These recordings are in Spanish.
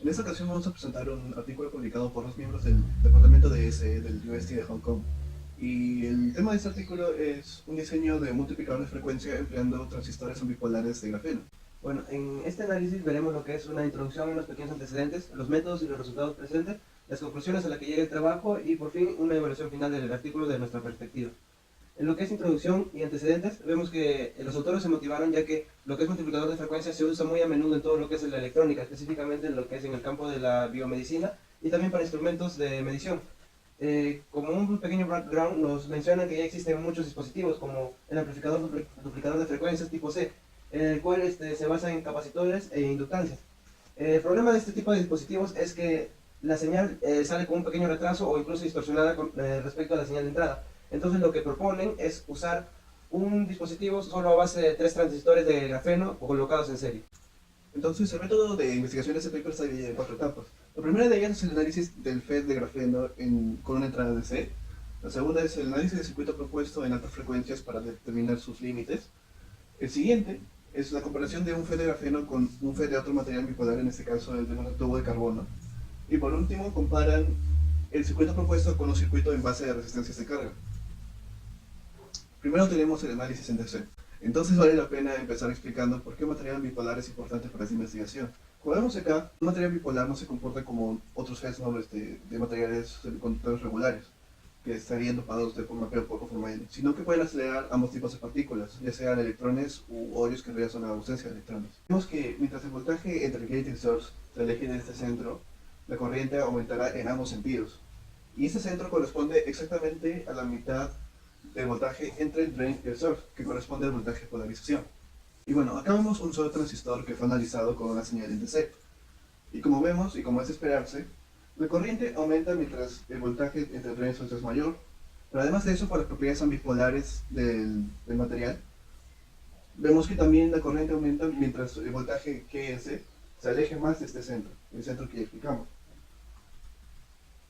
En esta ocasión vamos a presentar un artículo publicado por los miembros del Departamento de SE del UST de Hong Kong. Y el tema de este artículo es un diseño de multiplicador de frecuencia empleando transistores ambipolares de grafeno. Bueno, en este análisis veremos lo que es una introducción en los pequeños antecedentes, los métodos y los resultados presentes, las conclusiones a las que llega el trabajo y por fin una evaluación final del artículo de nuestra perspectiva. En lo que es introducción y antecedentes, vemos que los autores se motivaron ya que lo que es multiplicador de frecuencia se usa muy a menudo en todo lo que es la electrónica, específicamente en lo que es en el campo de la biomedicina y también para instrumentos de medición. Como un pequeño background, nos mencionan que ya existen muchos dispositivos como el amplificador duplicador de frecuencias tipo C, el cual se basa en capacitores e inductancias. El problema de este tipo de dispositivos es que la señal sale con un pequeño retraso o incluso distorsionada respecto a la señal de entrada. Entonces lo que proponen es usar un dispositivo solo a base de 3 transistores de grafeno colocados en serie. Entonces, el método de investigación de este paper está dividido en 4 etapas. La primera de ellas es el análisis del FET de grafeno con una entrada de C. La segunda es el análisis del circuito propuesto en altas frecuencias para determinar sus límites. El siguiente es la comparación de un FET de grafeno con un FET de otro material bipolar, en este caso el de un tubo de carbono. Y por último, comparan el circuito propuesto con un circuito en base de resistencias de carga. Primero tenemos el análisis en DC. Entonces vale la pena empezar explicando por qué un material bipolar es importante para esta investigación. Como vemos acá, un material bipolar no se comporta como otros FETs nobles de materiales conductores regulares, que estarían dopados de forma P o forma N, sino que pueden acelerar ambos tipos de partículas, ya sean electrones u hoyos que realizan la ausencia de electrones. Vemos que mientras el voltaje entre el gate y el source se aleje de este centro, la corriente aumentará en ambos sentidos. Y este centro corresponde exactamente a la mitad del voltaje entre el drain y el source, que corresponde al voltaje de polarización. Y bueno, acá vemos un solo transistor que fue analizado con una señal en DC. Y como vemos, y como es de esperarse, la corriente aumenta mientras el voltaje entre el drain y el source es mayor. Pero además de eso, por las propiedades ambipolares del material, vemos que también la corriente aumenta mientras el voltaje QS se aleje más de este centro, el centro que ya explicamos.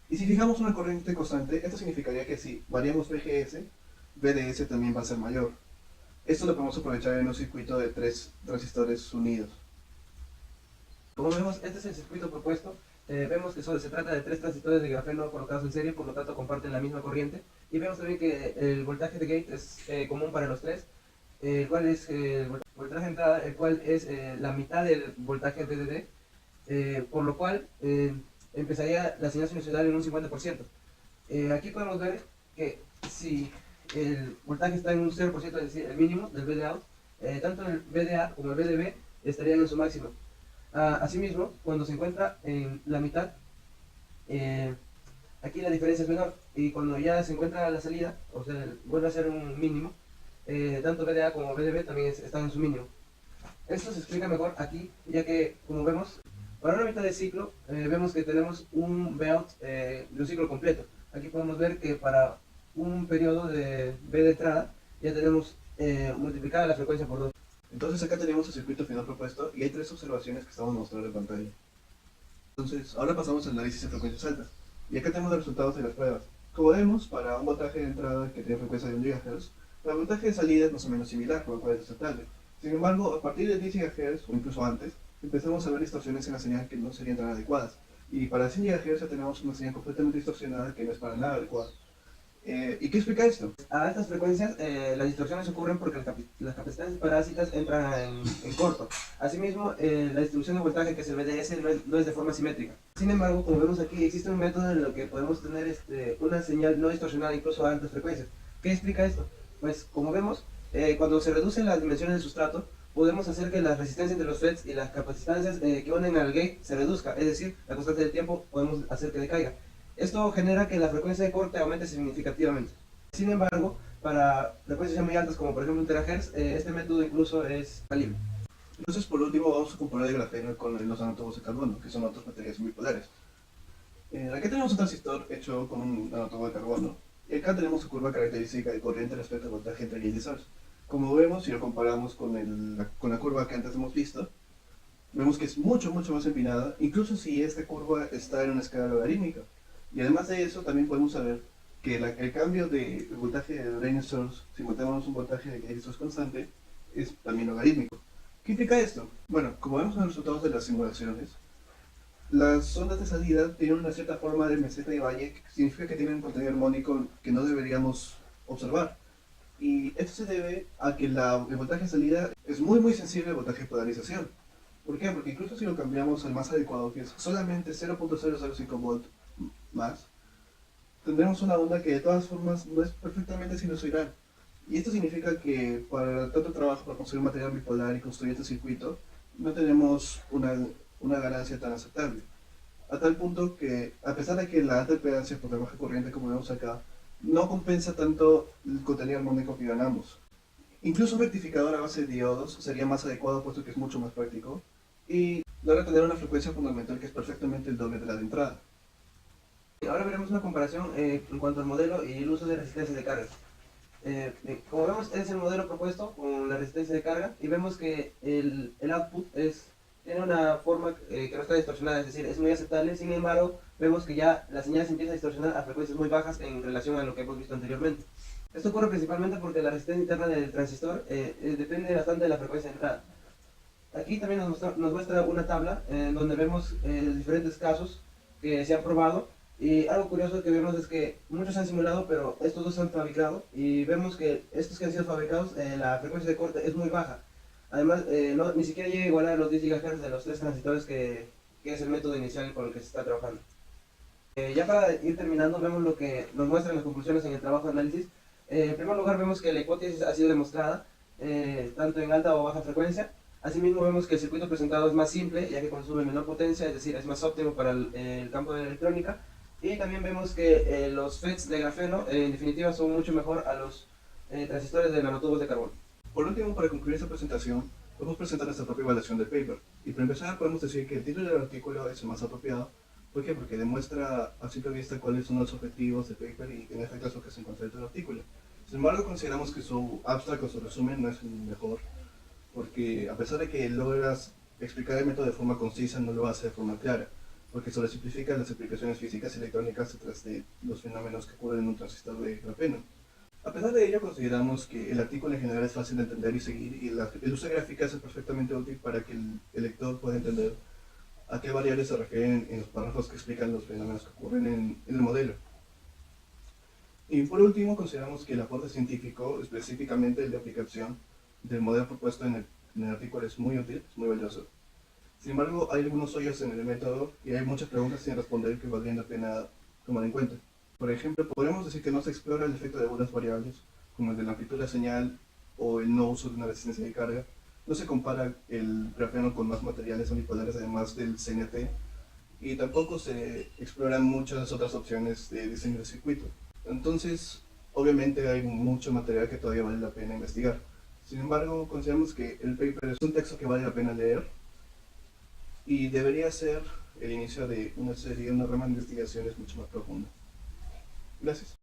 Y si fijamos una corriente constante, esto significaría que si variamos VGS, VDS también va a ser mayor. Esto lo podemos aprovechar en un circuito de 3 transistores unidos. Como vemos, este es el circuito propuesto. Vemos que solo se trata de 3 transistores de grafeno colocados en serie, por lo tanto comparten la misma corriente. Y vemos también que el voltaje de gate es común para los 3, el cual es el voltaje de entrada, el cual es la mitad del voltaje VDD, por lo cual empezaría la señal sinusoidal en un 50%. Aquí podemos ver que si el voltaje está en un 0%, es decir, el mínimo del VDOut, tanto el VDA como el VDB estarían en su máximo. Asimismo, cuando se encuentra en la mitad, aquí la diferencia es menor, y cuando ya se encuentra a la salida, o sea, vuelve a ser un mínimo, tanto VDA como VDB también están en su mínimo. Esto se explica mejor aquí, ya que, como vemos, para una mitad de ciclo, vemos que tenemos un Vout de un ciclo completo. Aquí podemos ver que para un periodo de B de entrada, ya tenemos multiplicada la frecuencia por 2. Entonces acá tenemos el circuito final propuesto y hay 3 observaciones que estamos mostrando en pantalla. Entonces, ahora pasamos al análisis de frecuencias altas. Y acá tenemos los resultados de las pruebas. Como vemos, para un voltaje de entrada que tiene frecuencia de 1 GHz, el voltaje de salida es más o menos similar, por lo cual es aceptable. Sin embargo, a partir de 10 GHz, o incluso antes, empezamos a ver distorsiones en la señal que no serían tan adecuadas. Y para 100 GHz ya tenemos una señal completamente distorsionada que no es para nada adecuada. ¿Y qué explica esto? A altas frecuencias, las distorsiones ocurren porque las capacidades parásitas entran en corto. Asimismo, la distribución de voltaje, que es el VDS, no es de forma simétrica. Sin embargo, como vemos aquí, existe un método en el que podemos tener una señal no distorsionada incluso a altas frecuencias. ¿Qué explica esto? Pues, como vemos, cuando se reducen las dimensiones del sustrato, podemos hacer que la resistencia entre los FETs y las capacitanzas que unen al gate se reduzca, es decir, la constante del tiempo podemos hacer que decaiga. Esto genera que la frecuencia de corte aumente significativamente. Sin embargo, para frecuencias muy altas, como por ejemplo 1 THz, este método incluso es falible. Entonces, por último, vamos a comparar el grafeno con los nanotubos de carbono, que son otros materiales bipolares. Aquí tenemos un transistor hecho con un nanotubo de carbono, y acá tenemos su curva característica de corriente respecto al voltaje entre gate y source. Como vemos, si lo comparamos con la curva que antes hemos visto, vemos que es mucho más empinada, incluso si esta curva está en una escala logarítmica. Y además de eso, también podemos saber que el cambio de voltaje de drain source, si mantenemos un voltaje de gate source constante, es también logarítmico. ¿Qué implica esto? Bueno, como vemos en los resultados de las simulaciones, Las ondas de salida tienen una cierta forma de meseta y valle, que significa que tienen un contenido armónico que no deberíamos observar. Y esto se debe a que el voltaje de salida es muy sensible al voltaje de polarización. ¿Por qué? Porque incluso si lo cambiamos al más adecuado, que es solamente 0.005 volt más, tendremos una onda que de todas formas no es perfectamente sinusoidal. Y esto significa que para tanto trabajo, para construir material bipolar y construir este circuito, no tenemos una ganancia tan aceptable. A tal punto que, a pesar de que la alta impedancia por la baja corriente, como vemos acá, no compensa tanto el contenido armónico que ganamos. Incluso un rectificador a base de diodos sería más adecuado, puesto que es mucho más práctico y logra tener una frecuencia fundamental que es perfectamente el doble de la de entrada. Ahora veremos una comparación en cuanto al modelo y el uso de resistencia de carga. Como vemos, es el modelo propuesto con la resistencia de carga y vemos que el output tiene una forma que no está distorsionada, es decir, es muy aceptable. Sin embargo, vemos que ya la señal se empieza a distorsionar a frecuencias muy bajas en relación a lo que hemos visto anteriormente. Esto ocurre principalmente porque la resistencia interna del transistor depende bastante de la frecuencia de entrada. Aquí también nos muestra una tabla en donde vemos diferentes casos que se han probado. Y algo curioso que vemos es que muchos se han simulado, pero estos dos se han fabricado. Y vemos que estos que han sido fabricados, la frecuencia de corte es muy baja. Además, ni siquiera llega a igualar los 10 GHz de los tres transistores que es el método inicial con el que se está trabajando. Ya para ir terminando, vemos lo que nos muestran las conclusiones en el trabajo de análisis. En primer lugar, vemos que la hipótesis ha sido demostrada, tanto en alta o baja frecuencia. Asimismo, vemos que el circuito presentado es más simple, ya que consume menor potencia, es decir, es más óptimo para el campo de la electrónica. Y también vemos que los FETs de grafeno, en definitiva, son mucho mejor a los transistores de nanotubos de carbono. Por último, para concluir esta presentación, podemos presentar nuestra propia evaluación del paper. Y para empezar, podemos decir que el título del artículo es el más apropiado. ¿Por qué? Porque demuestra a simple vista cuáles son los objetivos del paper y en efecto es lo que se encuentra dentro del artículo. Sin embargo, consideramos que su abstract o su resumen no es el mejor, porque a pesar de que logras explicar el método de forma concisa, no lo hace de forma clara, porque sobresimplifica las aplicaciones físicas y electrónicas detrás de los fenómenos que ocurren en un transistor de grafeno. A pesar de ello, consideramos que el artículo en general es fácil de entender y seguir, y el uso de gráficas es perfectamente útil para que el lector pueda entender a qué variables se refieren en los párrafos que explican los fenómenos que ocurren en el modelo. Y por último, consideramos que el aporte científico, específicamente el de aplicación del modelo propuesto en el artículo, es muy útil, es muy valioso. Sin embargo, hay algunos hoyos en el método y hay muchas preguntas sin responder que valdrían la pena tomar en cuenta. Por ejemplo, podríamos decir que no se explora el efecto de algunas variables, como el de la amplitud de la señal o el no uso de una resistencia de carga. No se compara el grafeno con más materiales unipolares además del CNT, y tampoco se exploran muchas otras opciones de diseño de circuito. Entonces, obviamente hay mucho material que todavía vale la pena investigar. Sin embargo, consideramos que el paper es un texto que vale la pena leer y debería ser el inicio de una serie, una rama de investigaciones mucho más profunda. Gracias.